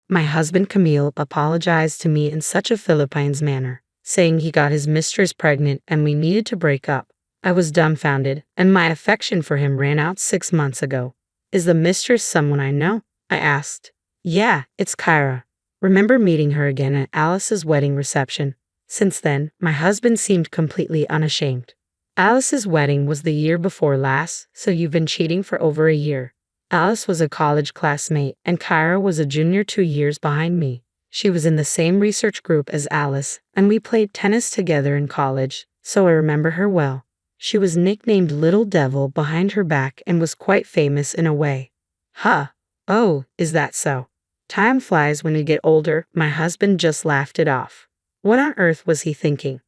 My husband Camille apologized to me in such a Philippines manner, saying he got his mistress pregnant and we needed to break up. I was dumbfounded, and my affection for him ran out 6 months ago. Is the mistress someone I know? I asked. Yeah, it's Kyra. Remember meeting her again at Alice's wedding reception. Since then, my husband seemed completely unashamed. Alice's wedding was the year before last, so you've been cheating for over a year. Alice was a college classmate, and Kyra was a junior 2 years behind me. She was in the same research group as Alice, and we played tennis together in college, so I remember her well. She was nicknamed Little Devil behind her back and was quite famous in a way. Huh. Oh, is that so? Time flies when you get older. My husband just laughed it off. What on earth was he thinking?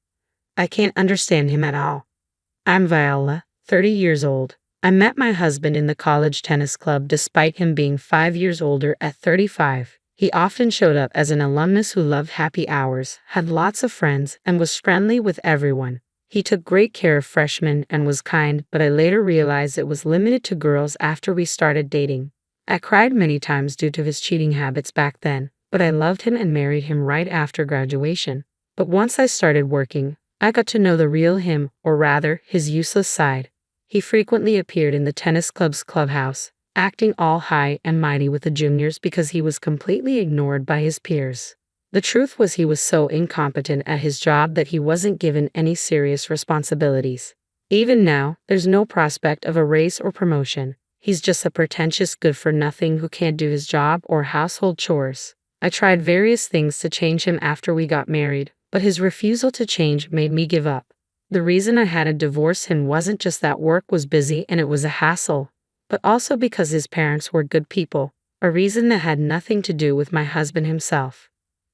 I can't understand him at all. I'm Viola, 30 years old. I met my husband in the college tennis club despite him being 5 years older at 35. He often showed up as an alumnus who loved happy hours, had lots of friends, and was friendly with everyone. He took great care of freshmen and was kind, but I later realized it was limited to girls after we started dating. I cried many times due to his cheating habits back then, but I loved him and married him right after graduation. But once I started working, I got to know the real him, or rather, his useless side. He frequently appeared in the tennis club's clubhouse, acting all high and mighty with the juniors because he was completely ignored by his peers. The truth was he was so incompetent at his job that he wasn't given any serious responsibilities. Even now, there's no prospect of a raise or promotion. He's just a pretentious good-for-nothing who can't do his job or household chores. I tried various things to change him after we got married, but his refusal to change made me give up. The reason I had to divorce him wasn't just that work was busy and it was a hassle, but also because his parents were good people, a reason that had nothing to do with my husband himself.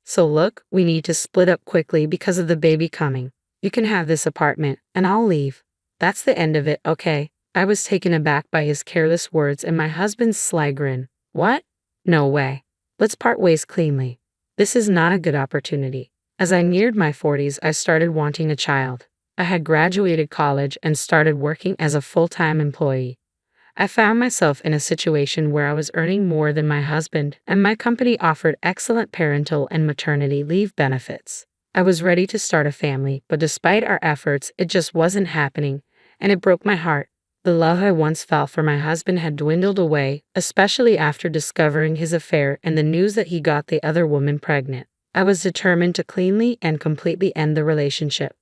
So look, we need to split up quickly because of the baby coming. You can have this apartment, and I'll leave. That's the end of it, okay? I was taken aback by his careless words and my husband's sly grin. What? No way. Let's part ways cleanly. This is not a good opportunity. As I neared my 40s, I started wanting a child. I had graduated college and started working as a full-time employee. I found myself in a situation where I was earning more than my husband, and my company offered excellent parental and maternity leave benefits. I was ready to start a family, but despite our efforts, it just wasn't happening, and it broke my heart. The love I once felt for my husband had dwindled away, especially after discovering his affair and the news that he got the other woman pregnant. I was determined to cleanly and completely end the relationship.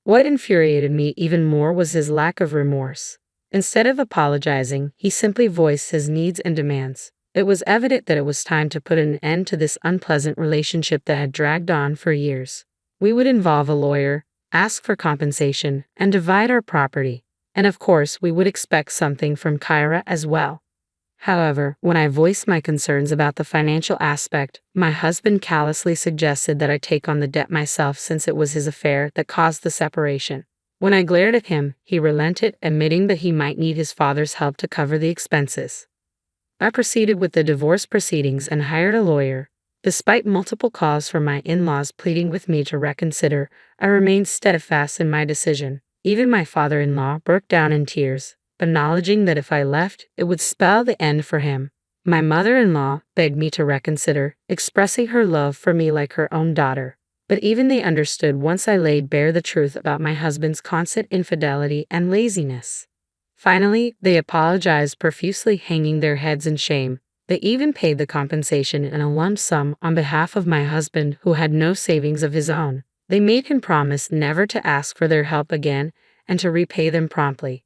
What infuriated me even more was his lack of remorse. Instead of apologizing, he simply voiced his needs and demands. It was evident that it was time to put an end to this unpleasant relationship that had dragged on for years. We would involve a lawyer, ask for compensation, and divide our property. And of course, we would expect something from Kyra as well. However, when I voiced my concerns about the financial aspect, my husband callously suggested that I take on the debt myself since it was his affair that caused the separation. When I glared at him, he relented, admitting that he might need his father's help to cover the expenses. I proceeded with the divorce proceedings and hired a lawyer. Despite multiple calls from my in-laws pleading with me to reconsider, I remained steadfast in my decision. Even my father-in-law broke down in tears, acknowledging that if I left, it would spell the end for him. My mother-in-law begged me to reconsider, expressing her love for me like her own daughter. But even they understood once I laid bare the truth about my husband's constant infidelity and laziness. Finally, they apologized profusely, hanging their heads in shame. They even paid the compensation in a lump sum on behalf of my husband, who had no savings of his own. They made him promise never to ask for their help again and to repay them promptly.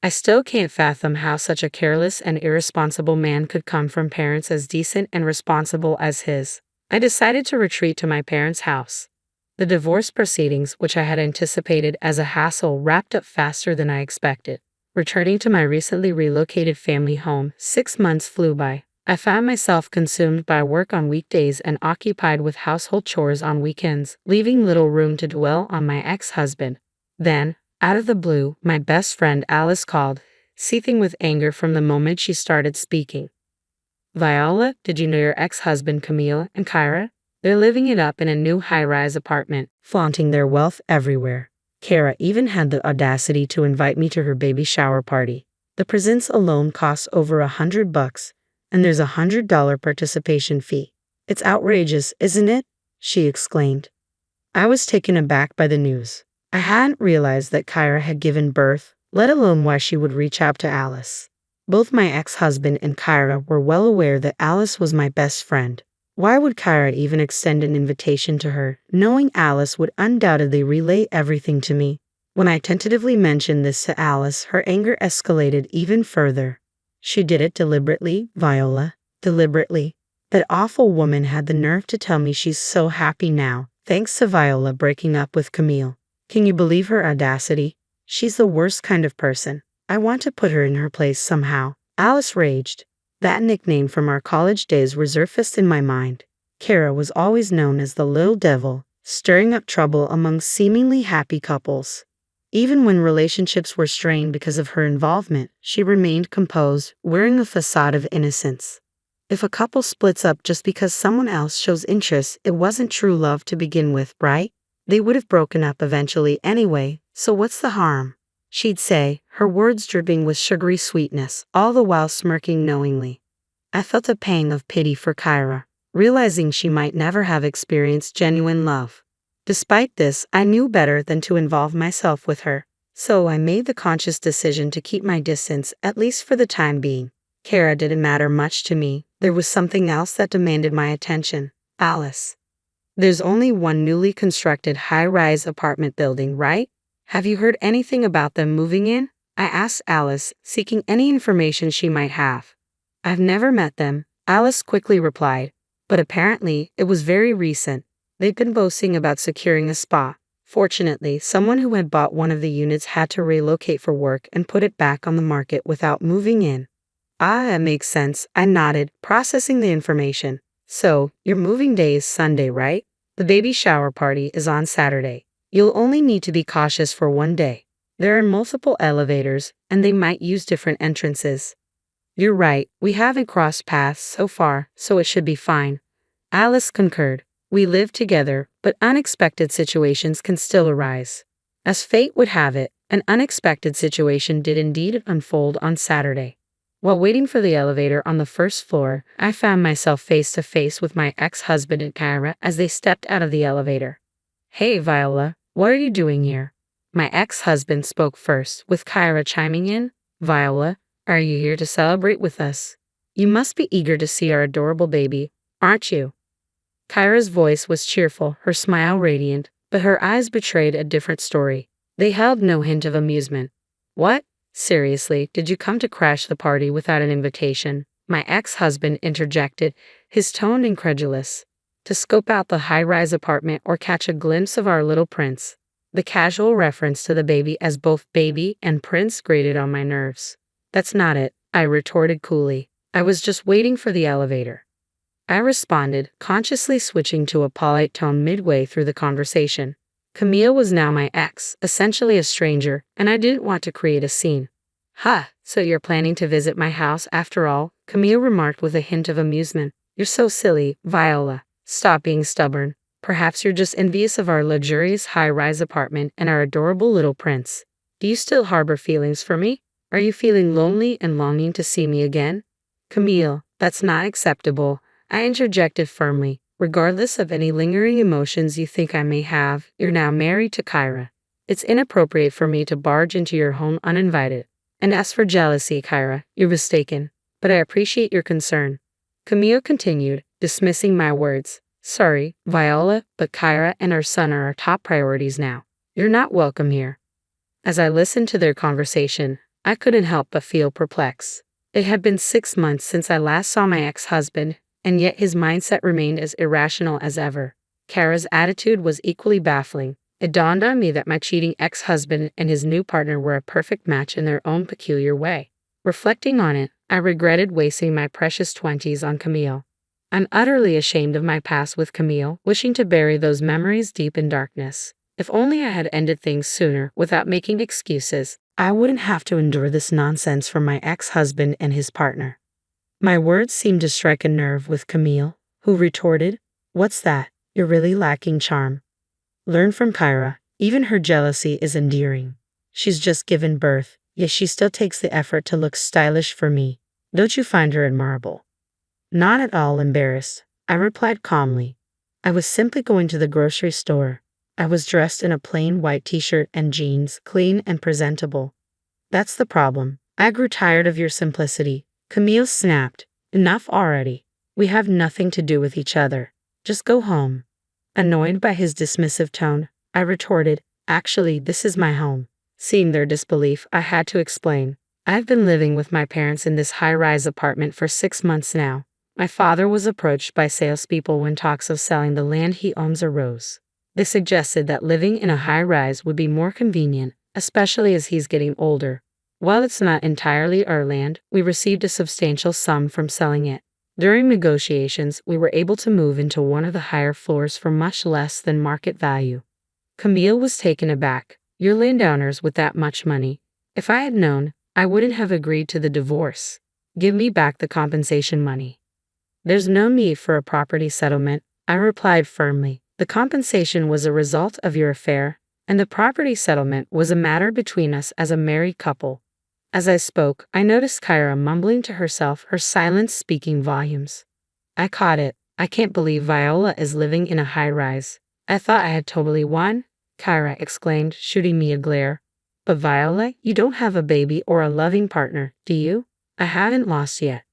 I still can't fathom how such a careless and irresponsible man could come from parents as decent and responsible as his. I decided to retreat to my parents' house. The divorce proceedings, which I had anticipated as a hassle, wrapped up faster than I expected. Returning to my recently relocated family home, 6 months flew by. I found myself consumed by work on weekdays and occupied with household chores on weekends, leaving little room to dwell on my ex-husband. Then, out of the blue, my best friend Alice called, seething with anger from the moment she started speaking. Viola, did you know your ex-husband Camille and Kyra? They're living it up in a new high-rise apartment, flaunting their wealth everywhere. Kyra even had the audacity to invite me to her baby shower party. The presents alone cost over $100, and there's a $100 participation fee. It's outrageous, isn't it? She exclaimed. I was taken aback by the news. I hadn't realized that Kyra had given birth, let alone why she would reach out to Alice. Both my ex-husband and Kyra were well aware that Alice was my best friend. Why would Kyra even extend an invitation to her, knowing Alice would undoubtedly relay everything to me? When I tentatively mentioned this to Alice, her anger escalated even further. She did it deliberately, Viola. Deliberately. That awful woman had the nerve to tell me she's so happy now, thanks to Viola breaking up with Camille. Can you believe her audacity? She's the worst kind of person. I want to put her in her place somehow. Alice raged. That nickname from our college days resurfaced in my mind. Kara was always known as the little devil, stirring up trouble among seemingly happy couples. Even when relationships were strained because of her involvement, she remained composed, wearing a facade of innocence. If a couple splits up just because someone else shows interest, it wasn't true love to begin with, right? They would have broken up eventually anyway, so what's the harm? She'd say, her words dripping with sugary sweetness, all the while smirking knowingly. I felt a pang of pity for Kyra, realizing she might never have experienced genuine love. Despite this, I knew better than to involve myself with her, so I made the conscious decision to keep my distance, at least for the time being. Kara didn't matter much to me. There was something else that demanded my attention. Alice. There's only one newly constructed high-rise apartment building, right? Have you heard anything about them moving in? I asked Alice, seeking any information she might have. I've never met them, Alice quickly replied, but apparently it was very recent. They'd been boasting about securing a spot. Fortunately, someone who had bought one of the units had to relocate for work and put it back on the market without moving in. Ah, it makes sense, I nodded, processing the information. So, your moving day is Sunday, right? The baby shower party is on Saturday. You'll only need to be cautious for one day. There are multiple elevators, and they might use different entrances. You're right, we haven't crossed paths so far, so it should be fine. Alice concurred. We live together, but unexpected situations can still arise. As fate would have it, an unexpected situation did indeed unfold on Saturday. While waiting for the elevator on the first floor, I found myself face to face with my ex-husband and Kyra as they stepped out of the elevator. Hey, Viola, what are you doing here? My ex-husband spoke first, with Kyra chiming in. Viola, are you here to celebrate with us? You must be eager to see our adorable baby, aren't you? Kyra's voice was cheerful, her smile radiant, but her eyes betrayed a different story. They held no hint of amusement. What? Seriously, did you come to crash the party without an invitation? My ex-husband interjected, his tone incredulous. To scope out the high-rise apartment or catch a glimpse of our little prince. The casual reference to the baby as both baby and prince grated on my nerves. That's not it, I retorted coolly. I was just waiting for the elevator. I responded, consciously switching to a polite tone midway through the conversation. Camille was now my ex, essentially a stranger, and I didn't want to create a scene. Ha, so you're planning to visit my house after all? Camille remarked with a hint of amusement. You're so silly, Viola. Stop being stubborn. Perhaps you're just envious of our luxurious high-rise apartment and our adorable little prince. Do you still harbor feelings for me? Are you feeling lonely and longing to see me again? Camille, that's not acceptable, I interjected firmly. Regardless of any lingering emotions you think I may have, you're now married to Kyra. It's inappropriate for me to barge into your home uninvited. And as for jealousy, Kyra, you're mistaken. But I appreciate your concern. Camille continued, dismissing my words. Sorry, Viola, but Kyra and our son are our top priorities now. You're not welcome here. As I listened to their conversation, I couldn't help but feel perplexed. It had been 6 months since I last saw my ex-husband, and yet his mindset remained as irrational as ever. Kara's attitude was equally baffling. It dawned on me that my cheating ex-husband and his new partner were a perfect match in their own peculiar way. Reflecting on it, I regretted wasting my precious 20s on Camille. I'm utterly ashamed of my past with Camille, wishing to bury those memories deep in darkness. If only I had ended things sooner without making excuses, I wouldn't have to endure this nonsense from my ex-husband and his partner. My words seemed to strike a nerve with Camille, who retorted, What's that? You're really lacking charm. Learn from Kyra. Even her jealousy is endearing. She's just given birth, yet she still takes the effort to look stylish for me. Don't you find her admirable? Not at all embarrassed, I replied calmly. I was simply going to the grocery store. I was dressed in a plain white t-shirt and jeans, clean and presentable. That's the problem. I grew tired of your simplicity. Camille snapped. Enough already. We have nothing to do with each other. Just go home. Annoyed by his dismissive tone, I retorted, actually, this is my home. Seeing their disbelief, I had to explain. I've been living with my parents in this high-rise apartment for 6 months now. My father was approached by salespeople when talks of selling the land he owns arose. They suggested that living in a high-rise would be more convenient, especially as he's getting older. While it's not entirely our land, we received a substantial sum from selling it. During negotiations, we were able to move into one of the higher floors for much less than market value. Camille was taken aback. You're landowners with that much money. If I had known, I wouldn't have agreed to the divorce. Give me back the compensation money. There's no need for a property settlement, I replied firmly. The compensation was a result of your affair, and the property settlement was a matter between us as a married couple. As I spoke, I noticed Kyra mumbling to herself, her silence speaking volumes. I caught it. I can't believe Viola is living in a high-rise. I thought I had totally won, Kyra exclaimed, shooting me a glare. But Viola, you don't have a baby or a loving partner, do you? I haven't lost yet.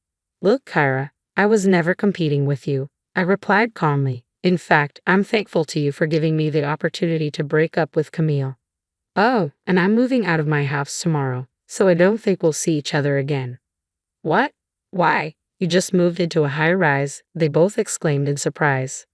Look, Kyra, I was never competing with you, I replied calmly. In fact, I'm thankful to you for giving me the opportunity to break up with Camille. Oh, and I'm moving out of my house tomorrow, so I don't think we'll see each other again. What? Why? You just moved into a high-rise, they both exclaimed in surprise.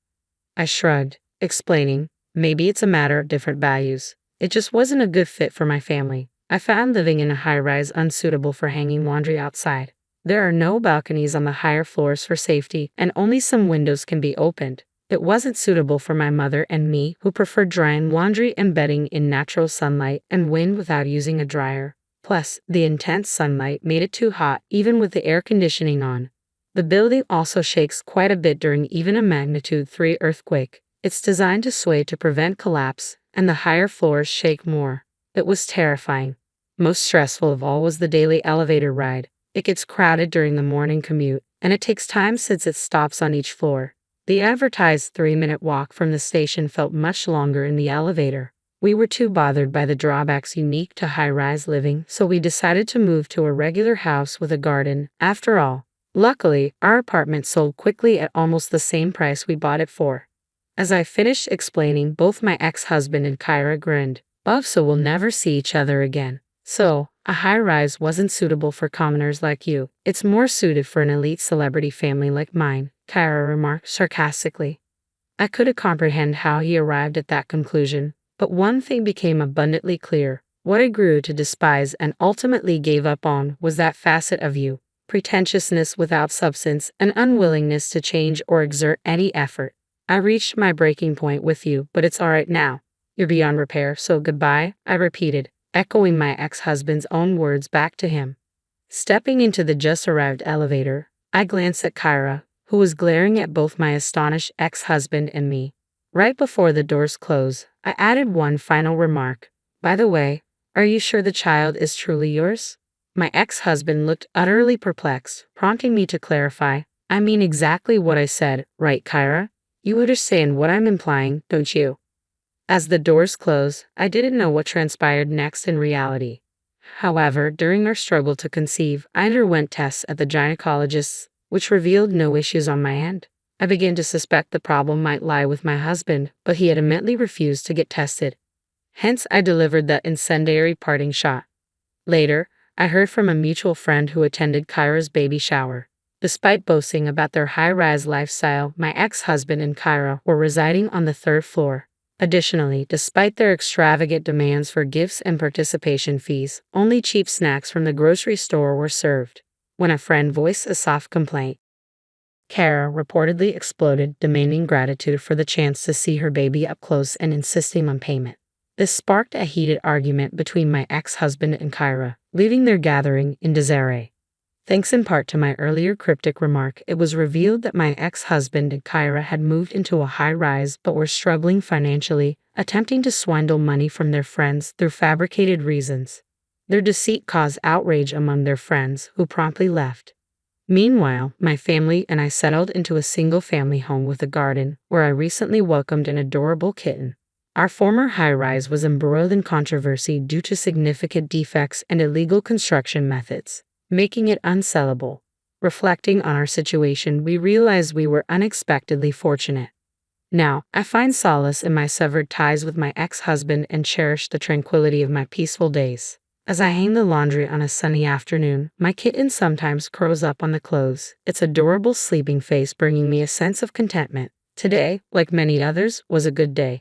I shrugged, explaining, maybe it's a matter of different values. It just wasn't a good fit for my family. I found living in a high-rise unsuitable for hanging laundry outside. There are no balconies on the higher floors for safety, and only some windows can be opened. It wasn't suitable for my mother and me, who preferred drying laundry and bedding in natural sunlight and wind without using a dryer. Plus, the intense sunlight made it too hot even with the air conditioning on. The building also shakes quite a bit during even a magnitude 3 earthquake. It's designed to sway to prevent collapse, and the higher floors shake more. It was terrifying. Most stressful of all was the daily elevator ride. It gets crowded during the morning commute, and it takes time since it stops on each floor. The advertised 3-minute walk from the station felt much longer in the elevator. We were too bothered by the drawbacks unique to high-rise living, so we decided to move to a regular house with a garden. After all, luckily, our apartment sold quickly at almost the same price we bought it for. As I finished explaining, both my ex-husband and Kyra grinned. So we'll never see each other again. So, a high-rise wasn't suitable for commoners like you. It's more suited for an elite celebrity family like mine, Kyra remarked sarcastically. I couldn't comprehend how he arrived at that conclusion, but one thing became abundantly clear. What I grew to despise and ultimately gave up on was that facet of you, pretentiousness without substance, and unwillingness to change or exert any effort. I reached my breaking point with you, but it's all right now. You're beyond repair, so goodbye, I repeated, echoing my ex-husband's own words back to him. Stepping into the just-arrived elevator, I glanced at Kyra, who was glaring at both my astonished ex-husband and me. Right before the doors closed, I added one final remark. By the way, are you sure the child is truly yours? My ex-husband looked utterly perplexed, prompting me to clarify. I mean exactly what I said, right, Kyra? You understand what I'm implying, don't you? As the doors closed, I didn't know what transpired next in reality. However, during our struggle to conceive, I underwent tests at the gynecologist, which revealed no issues on my end. I began to suspect the problem might lie with my husband, but he adamantly refused to get tested. Hence, I delivered that incendiary parting shot. Later, I heard from a mutual friend who attended Kyra's baby shower. Despite boasting about their high-rise lifestyle, my ex-husband and Kyra were residing on the 3rd floor. Additionally, despite their extravagant demands for gifts and participation fees, only cheap snacks from the grocery store were served. When a friend voiced a soft complaint, Kyra reportedly exploded, demanding gratitude for the chance to see her baby up close and insisting on payment. This sparked a heated argument between my ex-husband and Kyra, leaving their gathering in disarray. Thanks in part to my earlier cryptic remark, it was revealed that my ex-husband and Kyra had moved into a high-rise but were struggling financially, attempting to swindle money from their friends through fabricated reasons. Their deceit caused outrage among their friends, who promptly left. Meanwhile, my family and I settled into a single-family home with a garden, where I recently welcomed an adorable kitten. Our former high-rise was embroiled in controversy due to significant defects and illegal construction methods, making it unsellable. Reflecting on our situation, we realized we were unexpectedly fortunate. Now, I find solace in my severed ties with my ex-husband and cherish the tranquility of my peaceful days. As I hang the laundry on a sunny afternoon, my kitten sometimes curls up on the clothes, its adorable sleeping face bringing me a sense of contentment. Today, like many others, was a good day.